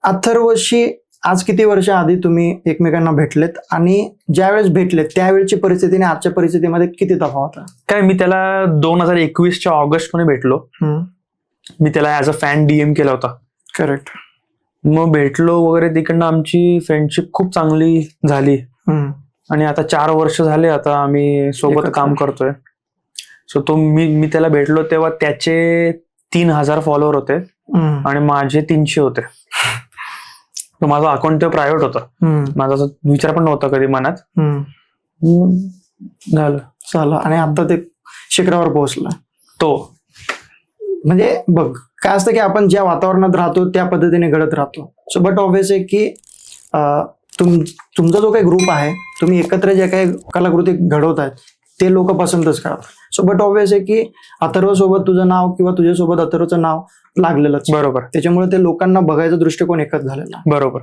अथर्वशी आज किती वर्ष आधी तुम्ही एकमेकांना भेटलेत आणि ज्यावेळेस भेटलेत त्यावेळेची परिस्थिती आणि आजच्या परिस्थितीमध्ये किती तफावत आहे? काय, मी त्याला 2021च्या ऑगस्ट मध्ये भेटलो. मी त्याला ऍज अ फॅन डीएम केला होता. करेक्ट. मग भेटलो वगैरे, तिकडनं आमची फ्रेंडशिप खूप चांगली झाली आणि आता 4 वर्ष झाले आता आम्ही सोबत एकत्र. काम करतोय. सो तो मी त्याला भेटलो तेव्हा त्याचे 3000 फॉलोअर होते आणि माझे 300 होते. तो माझा अकाउंट ते प्रायव्हेट होता. माझा असं विचार पण नव्हता कधी मनात. झालं आणि आता ते शिखरावर पोहोचलं. तो म्हणजे बघ काय असतं की आपण ज्या वातावरणात राहतो त्या पद्धतीने घडत राहतो. सो बट ऑब्व्हियस आहे की तुमचा जो काही ग्रुप आहे, तुम्ही एकत्र जे काही कलाकृती घडवतायत ते लोक पसंतच करतात. सो बट ऑब्व्हियस आहे की अथर्व सोबत तुझं नाव किंवा तुझ्यासोबत अथर्वचं नाव लागलेलंच. बरोबर. त्याच्यामुळे ते लोकांना बघायचा दृष्टिकोन एकच झालेला. बरोबर.